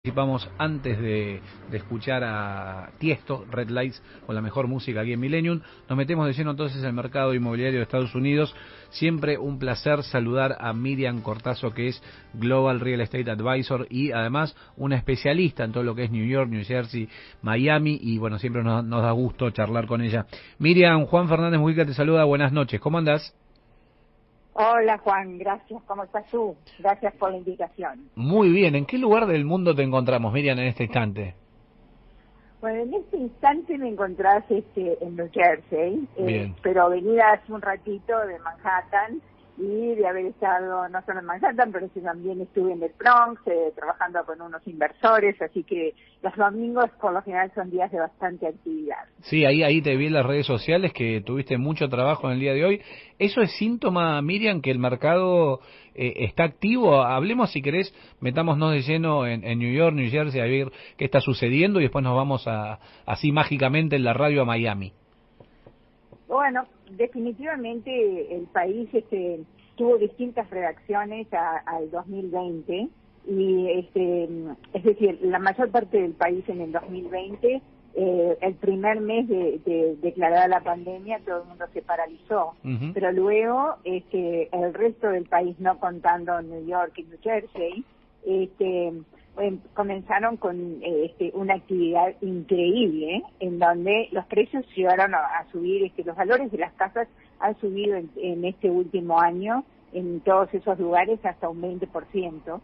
Participamos antes de escuchar a Tiesto, Red Lights, con la mejor música aquí en Millennium. Nos metemos de lleno entonces en el mercado inmobiliario de Estados Unidos. Siempre un placer saludar a Miriam Cortazo, que es Global Real Estate Advisor y además una especialista en todo lo que es New York, New Jersey, Miami, y bueno, siempre nos da gusto charlar con ella. Miriam, Juan Fernández Mujica te saluda, buenas noches, ¿cómo andás? Hola Juan, gracias. ¿Cómo estás tú? Gracias por la invitación. Muy bien, ¿en qué lugar del mundo te encontramos, Miriam, en este instante? Bueno, en este instante me encontrás en New Jersey, pero venía hace un ratito de Manhattan y de haber estado no solo en Manhattan, pero sí también estuve en el Bronx trabajando con unos inversores, así que los domingos por lo general son días de bastante actividad. Sí, ahí te vi en las redes sociales que tuviste mucho trabajo en el día de hoy. ¿Eso es síntoma, Miriam, que el mercado está activo? Hablemos, si querés, metámonos de lleno en New York, New Jersey, a ver qué está sucediendo y después nos vamos así mágicamente en la radio a Miami. Bueno, definitivamente el país tuvo distintas reacciones al 2020 y es decir, la mayor parte del país en el 2020, el primer mes de declarada la pandemia, todo el mundo se paralizó, pero luego el resto del país, no contando New York y New Jersey, comenzaron con una actividad increíble, en donde los precios llegaron a subir, los valores de las casas han subido en este último año en todos esos lugares hasta un 20%,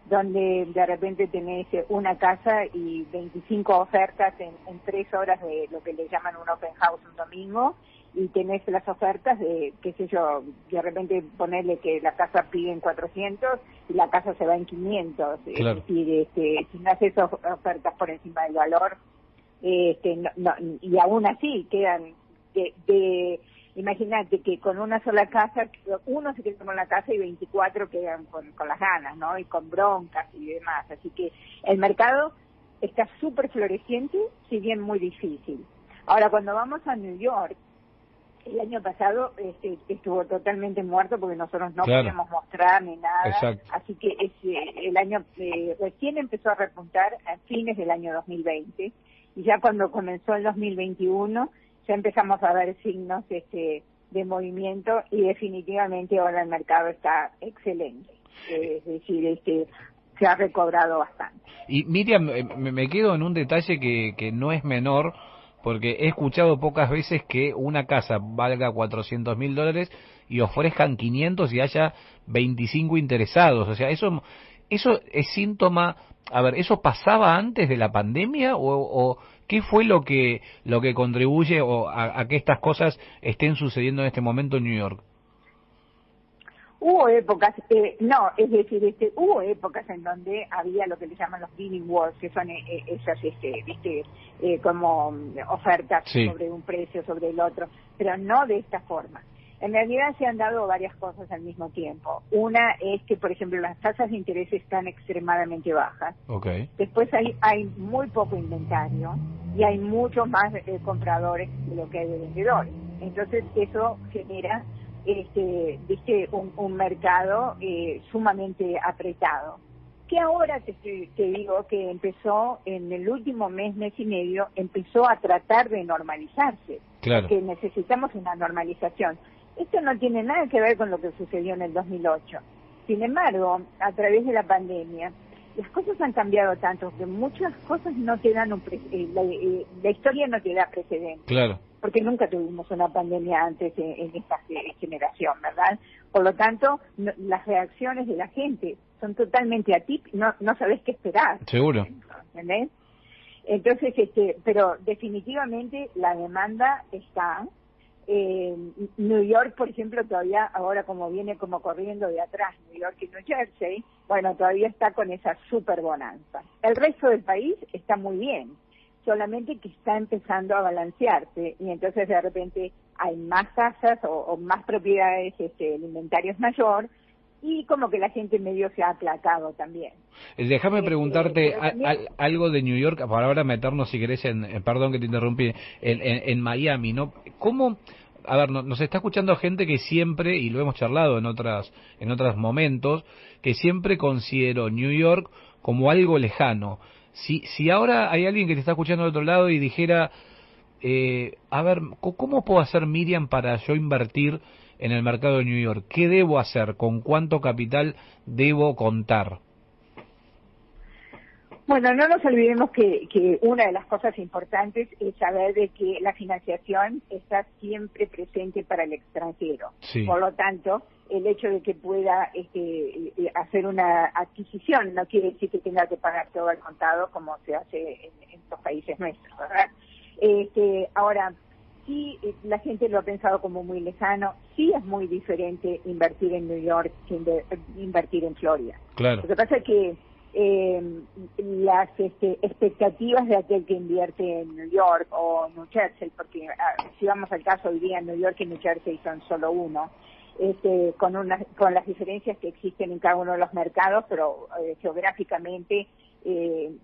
donde de repente tenés una casa y 25 ofertas en 3 horas de lo que le llaman un open house un domingo, y tenés las ofertas de, qué sé yo, de repente ponerle que la casa pide en 400 y la casa se va en 500. Claro. Es decir, si no haces ofertas por encima del valor, y aún así quedan imagínate que con una sola casa, uno se queda con la casa y 24 quedan con las ganas, ¿no? Y con broncas y demás. Así que el mercado está súper floreciente, si bien muy difícil. Ahora, cuando vamos a New York, el año pasado estuvo totalmente muerto porque nosotros no podíamos mostrar ni nada. Exacto. Así que el año recién empezó a repuntar a fines del año 2020, y ya cuando comenzó el 2021 ya empezamos a ver signos de movimiento, y definitivamente ahora el mercado está excelente. Es decir, se ha recobrado bastante. Y Miriam, me quedo en un detalle que no es menor, porque he escuchado pocas veces que una casa valga $400,000 y ofrezcan 500 y haya 25 interesados. O sea, eso es síntoma. A ver, ¿eso pasaba antes de la pandemia o qué fue lo que contribuye a que estas cosas estén sucediendo en este momento en New York? Hubo épocas, hubo épocas en donde había lo que le llaman los bidding wars, que son esas, como ofertas sobre un precio, sobre el otro, pero no de esta forma. En realidad se han dado varias cosas al mismo tiempo. Una es que, por ejemplo, las tasas de interés están extremadamente bajas. Okay. Después hay muy poco inventario y hay muchos más compradores de lo que hay de vendedores. Entonces eso genera un mercado sumamente apretado, que ahora te digo que empezó en el último mes y medio, empezó a tratar de normalizarse. Claro. Porque necesitamos una normalización. Esto no tiene nada que ver con lo que sucedió en el 2008. Sin embargo, a través de la pandemia, las cosas han cambiado tanto que muchas cosas no te dan la historia no te da precedente. Claro. Porque nunca tuvimos una pandemia antes en esta generación, ¿verdad? Por lo tanto, las reacciones de la gente son totalmente atípicas, no sabés qué esperar. Seguro. ¿Entendés? Entonces, pero definitivamente la demanda está. New York, por ejemplo, todavía ahora como viene como corriendo de atrás New York y New Jersey, bueno, todavía está con esa super bonanza. El resto del país está muy bien, solamente que está empezando a balancearse, y entonces de repente hay más casas o más propiedades, el inventario es mayor, y como que la gente medio se ha aplacado también. Déjame preguntarte algo de New York, para ahora meternos, si querés, perdón que te interrumpí, en Miami, ¿no? ¿Cómo? A ver, nos está escuchando gente que siempre, y lo hemos charlado en otros momentos, que siempre consideró New York como algo lejano. Si ahora hay alguien que te está escuchando del otro lado y dijera, a ver, ¿cómo puedo hacer, Miriam, para yo invertir en el mercado de New York? ¿Qué debo hacer? ¿Con cuánto capital debo contar? Bueno, no nos olvidemos que una de las cosas importantes es saber de que la financiación está siempre presente para el extranjero. Sí. Por lo tanto, el hecho de que pueda hacer una adquisición no quiere decir que tenga que pagar todo al contado como se hace en estos países nuestros, ¿verdad? Ahora, sí, la gente lo ha pensado como muy lejano. Sí, es muy diferente invertir en New York que invertir en Florida. Claro. Lo que pasa es que las expectativas de aquel que invierte en New York o New Jersey, porque si vamos al caso hoy día, New York y New Jersey son solo uno, con las diferencias que existen en cada uno de los mercados, pero geográficamente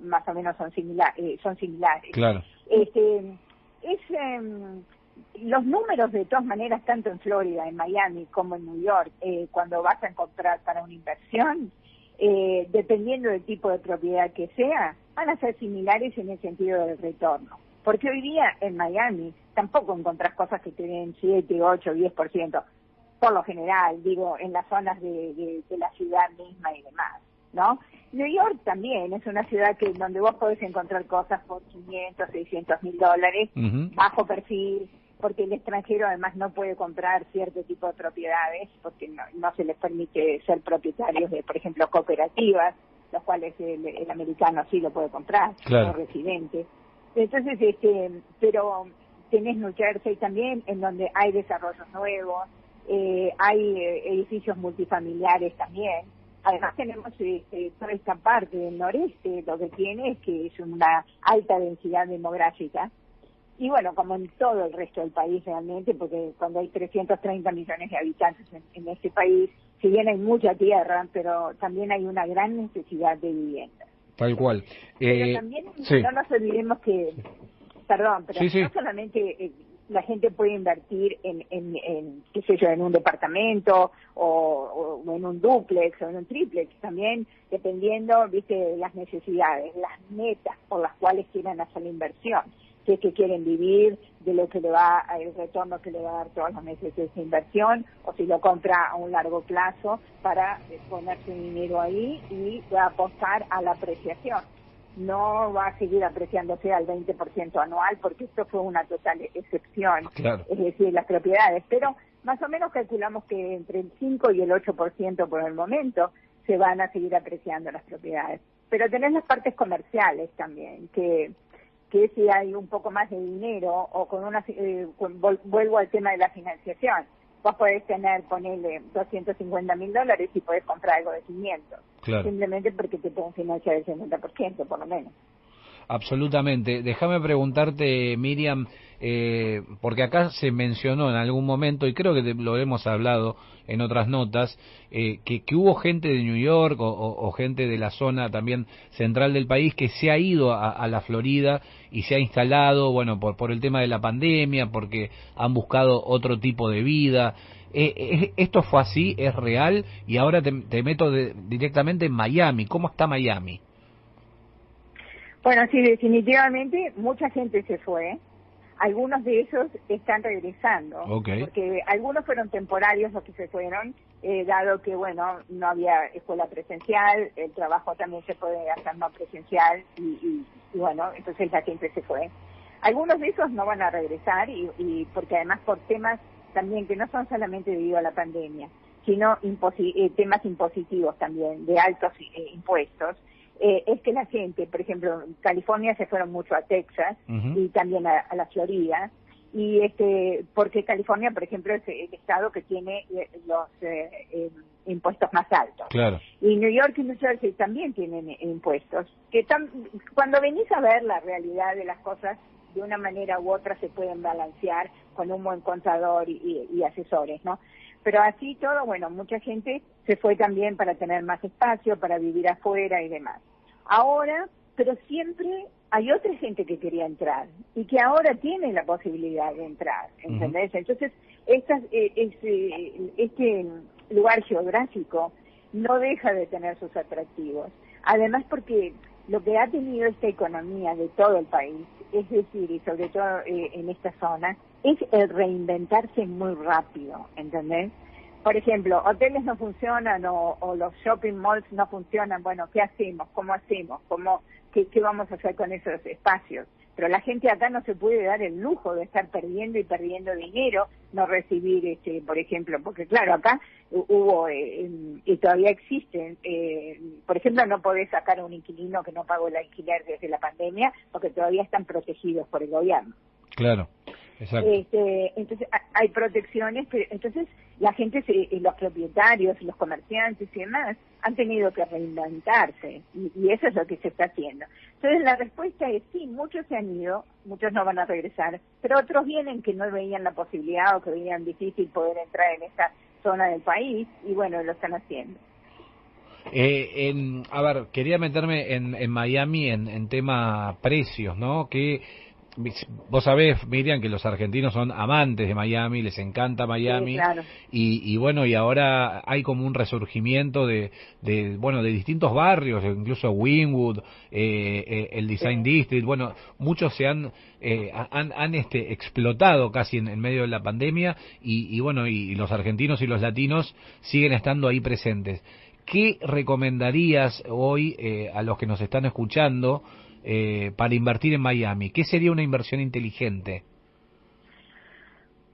más o menos son similares. Claro. Los números, de todas maneras, tanto en Florida, en Miami como en New York, cuando vas a comprar para una inversión, dependiendo del tipo de propiedad que sea, van a ser similares en el sentido del retorno. Porque hoy día en Miami tampoco encontrás cosas que te den 7, 8, 10%, por lo general, digo, en las zonas de la ciudad misma y demás, ¿no? New York también es una ciudad donde vos podés encontrar cosas por 500, 600 mil dólares, bajo perfil, porque el extranjero además no puede comprar cierto tipo de propiedades, porque no se les permite ser propietarios de, por ejemplo, cooperativas, los cuales el americano sí lo puede comprar, claro, como residente. Entonces, pero tenés New Jersey también, en donde hay desarrollos nuevos, hay edificios multifamiliares también. Además tenemos toda esta parte del noreste, lo que tiene es que es una alta densidad demográfica. Y bueno, como en todo el resto del país realmente, porque cuando hay 330 millones de habitantes en este país, si bien hay mucha tierra, pero también hay una gran necesidad de vivienda. Tal cual. Pero también sí. no nos olvidemos que, perdón, pero sí. no solamente la gente puede invertir en qué sé yo, en un departamento o en un dúplex o en un triplex, también dependiendo, viste, de las necesidades, las metas por las cuales quieran hacer la inversión. Si es que quieren vivir de lo que el retorno que le va a dar todos los meses de esa inversión, o si lo compra a un largo plazo para poner su dinero ahí y va a apostar a la apreciación. No va a seguir apreciándose al 20% anual, porque esto fue una total excepción, claro, es decir, las propiedades, pero más o menos calculamos que entre el 5 y el 8% por el momento se van a seguir apreciando las propiedades. Pero tenés las partes comerciales también, que si hay un poco más de dinero o vuelvo al tema de la financiación, vos podés ponerle $250,000 y podés comprar algo de 500, claro, simplemente porque te pueden financiar el 50%, por lo menos. Absolutamente. Déjame preguntarte, Miriam, porque acá se mencionó en algún momento, y creo que lo hemos hablado en otras notas, que hubo gente de New York o gente de la zona también central del país que se ha ido a la Florida y se ha instalado, bueno, por el tema de la pandemia, porque han buscado otro tipo de vida. ¿Esto fue así? ¿Es real? Y ahora te meto directamente en Miami. ¿Cómo está Miami? Bueno, sí, definitivamente mucha gente se fue. Algunos de ellos están regresando, porque algunos fueron temporarios los que se fueron, dado que, bueno, no había escuela presencial, el trabajo también se puede hacer no presencial, y bueno, entonces la gente se fue. Algunos de esos no van a regresar, y porque además por temas también que no son solamente debido a la pandemia, sino temas impositivos también, de altos impuestos. Es que la gente, por ejemplo, en California se fueron mucho a Texas y también a la Florida, y porque California, por ejemplo, es el estado que tiene los impuestos más altos. Claro. Y New York y New Jersey también tienen impuestos, que cuando venís a ver la realidad de las cosas, de una manera u otra se pueden balancear con un buen contador y asesores, ¿no? Pero así todo, bueno, mucha gente se fue también para tener más espacio, para vivir afuera y demás. Ahora, pero siempre hay otra gente que quería entrar y que ahora tiene la posibilidad de entrar, ¿entendés? Entonces, este lugar geográfico no deja de tener sus atractivos. Además porque lo que ha tenido esta economía de todo el país, es decir, y sobre todo en esta zona, es el reinventarse muy rápido, ¿entendés? Por ejemplo, hoteles no funcionan o los shopping malls no funcionan. Bueno, ¿qué hacemos? ¿Cómo hacemos? ¿Qué vamos a hacer con esos espacios? Pero la gente acá no se puede dar el lujo de estar perdiendo y perdiendo dinero, no recibir, por ejemplo, porque claro, acá hubo, y todavía existen, por ejemplo, no podés sacar a un inquilino que no pagó el alquiler desde la pandemia, porque todavía están protegidos por el gobierno. Claro. Exacto. Entonces hay protecciones, pero entonces la gente, los propietarios, los comerciantes y demás han tenido que reinventarse y eso es lo que se está haciendo. Entonces la respuesta es sí, muchos se han ido, muchos no van a regresar, pero otros vienen que no veían la posibilidad o que veían difícil poder entrar en esa zona del país y bueno, lo están haciendo. A ver, quería meterme en Miami en tema precios, ¿no? Que vos sabés, Miriam, que los argentinos son amantes de Miami, les encanta Miami, sí, claro. y bueno, y ahora hay como un resurgimiento de distintos barrios, incluso Wynwood, el Design District, bueno, muchos se han explotado casi en medio de la pandemia, y bueno, y los argentinos y los latinos siguen estando ahí presentes. ¿Qué recomendarías hoy a los que nos están escuchando para invertir en Miami? ¿Qué sería una inversión inteligente?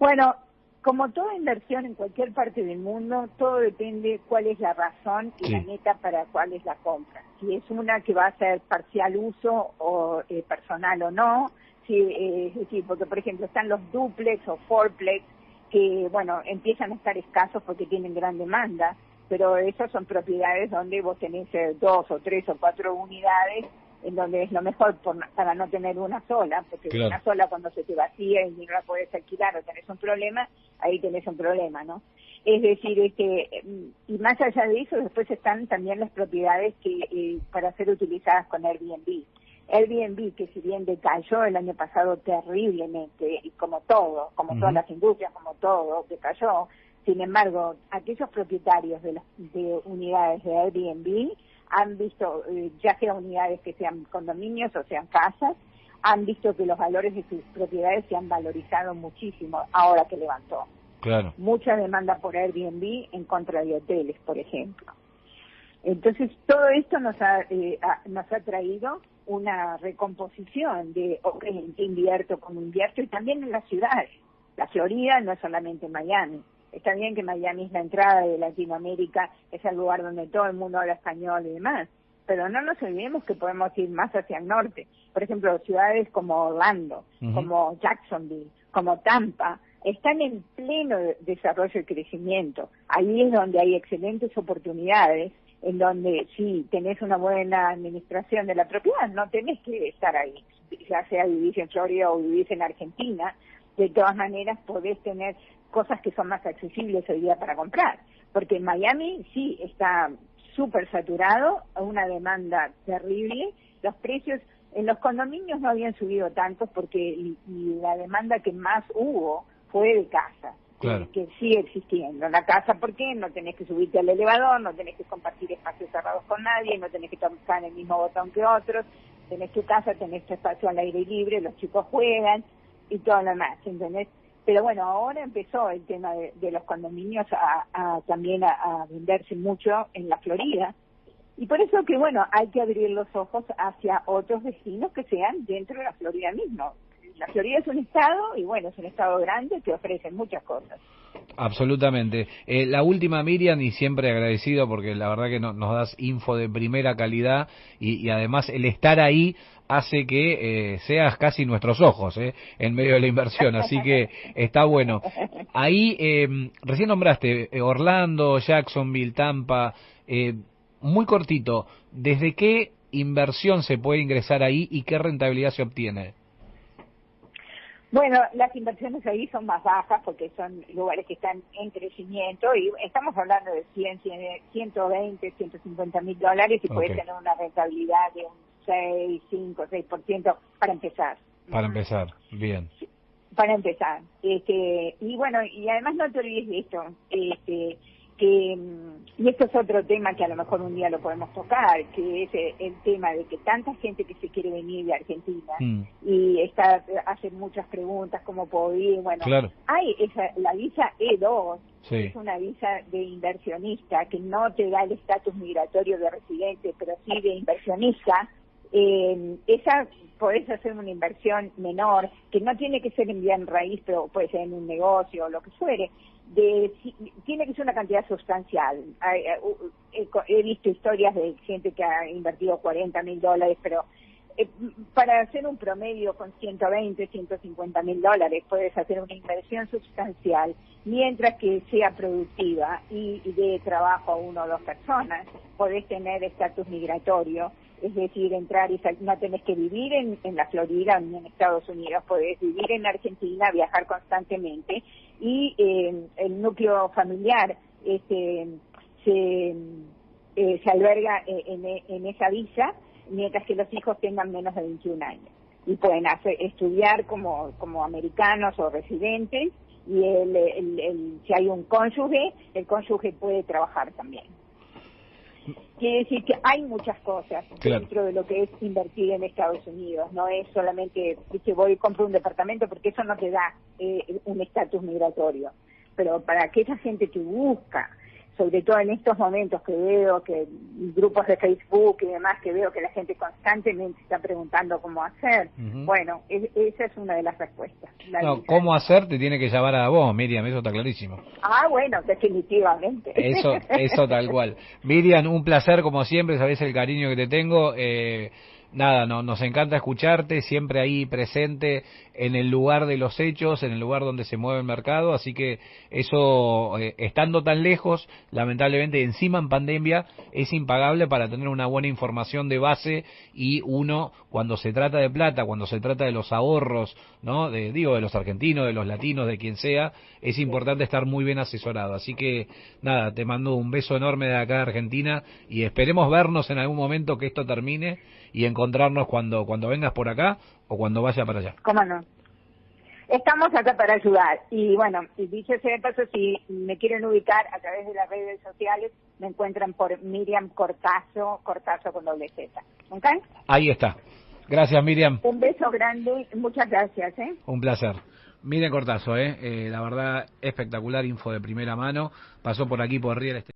Bueno, como toda inversión en cualquier parte del mundo, todo depende cuál es la razón y la meta para cuál es la compra. Si es una que va a ser parcial uso o personal o no, es decir, porque por ejemplo están los duplex o fourplex que, bueno, empiezan a estar escasos porque tienen gran demanda, pero esas son propiedades donde vos tenés 2 o 3 o 4 unidades, en donde es lo mejor para no tener una sola, porque claro, una sola cuando se te vacía y no la podés alquilar o tenés un problema, ahí tenés un problema, ¿no? Es decir, y más allá de eso, después están también las propiedades que para ser utilizadas con Airbnb. Airbnb, que si bien decayó el año pasado terriblemente, y como todo, como todas las industrias, como todo, decayó. Sin embargo, aquellos propietarios de unidades de Airbnb han visto, ya sea unidades que sean condominios o sean casas, han visto que los valores de sus propiedades se han valorizado muchísimo ahora que levantó. Claro. Mucha demanda por Airbnb en contra de hoteles, por ejemplo. Entonces, todo esto nos ha traído una recomposición de, ¿en qué invierto, cómo invierto? Y también en las ciudades. La Florida no es solamente Miami. Está bien que Miami es la entrada de Latinoamérica, es el lugar donde todo el mundo habla español y demás, pero no nos olvidemos que podemos ir más hacia el norte. Por ejemplo, ciudades como Orlando, como Jacksonville, como Tampa, están en pleno desarrollo y crecimiento. Ahí es donde hay excelentes oportunidades, en donde si tenés una buena administración de la propiedad, no tenés que estar ahí, ya sea vivís en Florida o vivís en Argentina, de todas maneras podés tener cosas que son más accesibles hoy día para comprar, porque en Miami sí está súper saturado, una demanda terrible, los precios en los condominios no habían subido tanto porque y la demanda que más hubo fue de casa, claro, que sigue existiendo. La casa, ¿por qué? No tenés que subirte al elevador, no tenés que compartir espacios cerrados con nadie, no tenés que tocar el mismo botón que otros, tenés tu casa, tenés tu espacio al aire libre, los chicos juegan y todo lo demás, ¿entendés? Pero bueno, ahora empezó el tema de los condominios también a venderse mucho en la Florida. Y por eso que, bueno, hay que abrir los ojos hacia otros destinos que sean dentro de la Florida mismo. La Florida es un estado, y bueno, es un estado grande que ofrece muchas cosas. Absolutamente. La última, Miriam, y siempre agradecido porque la verdad que nos das info de primera calidad y además el estar ahí hace que seas casi nuestros ojos en medio de la inversión, así que está bueno. Ahí, recién nombraste Orlando, Jacksonville, Tampa, muy cortito, ¿desde qué inversión se puede ingresar ahí y qué rentabilidad se obtiene? Bueno, las inversiones ahí son más bajas porque son lugares que están en crecimiento y estamos hablando de 120, 150 mil dólares y puedes tener una rentabilidad de un 6, 5, 6% para empezar. Para empezar, bien. Para empezar. Y bueno, y además no te olvides de esto, y esto es otro tema que a lo mejor un día lo podemos tocar, que es el tema de que tanta gente que se quiere venir de Argentina y hacen muchas preguntas, ¿cómo puedo ir? Bueno, claro. hay la visa E2, sí. es una visa de inversionista que no te da el estatus migratorio de residente, pero sí de inversionista. Esa podés hacer una inversión menor, que no tiene que ser en bien raíz, pero puede ser en un negocio o lo que fuere. Tiene que ser una cantidad sustancial. He visto historias de gente que ha invertido $40,000, pero para hacer un promedio con $120,000, $150,000 puedes hacer una inversión sustancial, mientras que sea productiva y dé trabajo a 1 o 2 personas. Podés tener estatus migratorio, es decir, entrar y salir. No tenés que vivir en la Florida ni en Estados Unidos, podés vivir en Argentina, viajar constantemente, y el núcleo familiar se alberga en esa visa, mientras que los hijos tengan menos de 21 años. Y pueden estudiar como americanos o residentes, y si hay un cónyuge, el cónyuge puede trabajar también. Quiere decir que hay muchas cosas dentro de lo que es invertir en Estados Unidos. No es solamente que voy y compro un departamento, porque eso no te da un estatus migratorio. Pero para aquella gente que busca, sobre todo en estos momentos que veo que grupos de Facebook y demás, que veo que la gente constantemente está preguntando cómo hacer, bueno, esa es una de las respuestas. No, cómo hacer te tiene que llamar a vos, Miriam, eso está clarísimo. Ah, bueno, definitivamente. Eso tal cual. Miriam, un placer como siempre, sabés el cariño que te tengo. Nada, nos encanta escucharte, siempre ahí presente en el lugar de los hechos, en el lugar donde se mueve el mercado, así que eso, estando tan lejos, lamentablemente encima en pandemia, es impagable para tener una buena información de base, y uno, cuando se trata de plata, cuando se trata de los ahorros, ¿no? De los argentinos, de los latinos, de quien sea, es importante estar muy bien asesorado, así que nada, te mando un beso enorme de acá de Argentina, y esperemos vernos en algún momento, que esto termine, y encontrarnos cuando vengas por acá o cuando vaya para allá. ¿Cómo no? Estamos acá para ayudar. Y bueno, dicho sea de paso, si me quieren ubicar a través de las redes sociales, me encuentran por Miriam Cortazo con doble Z. ¿Ok? Ahí está. Gracias, Miriam. Un beso grande, muchas gracias. Un placer. Miriam Cortazo, la verdad, espectacular, info de primera mano. Pasó por aquí por Real Estate.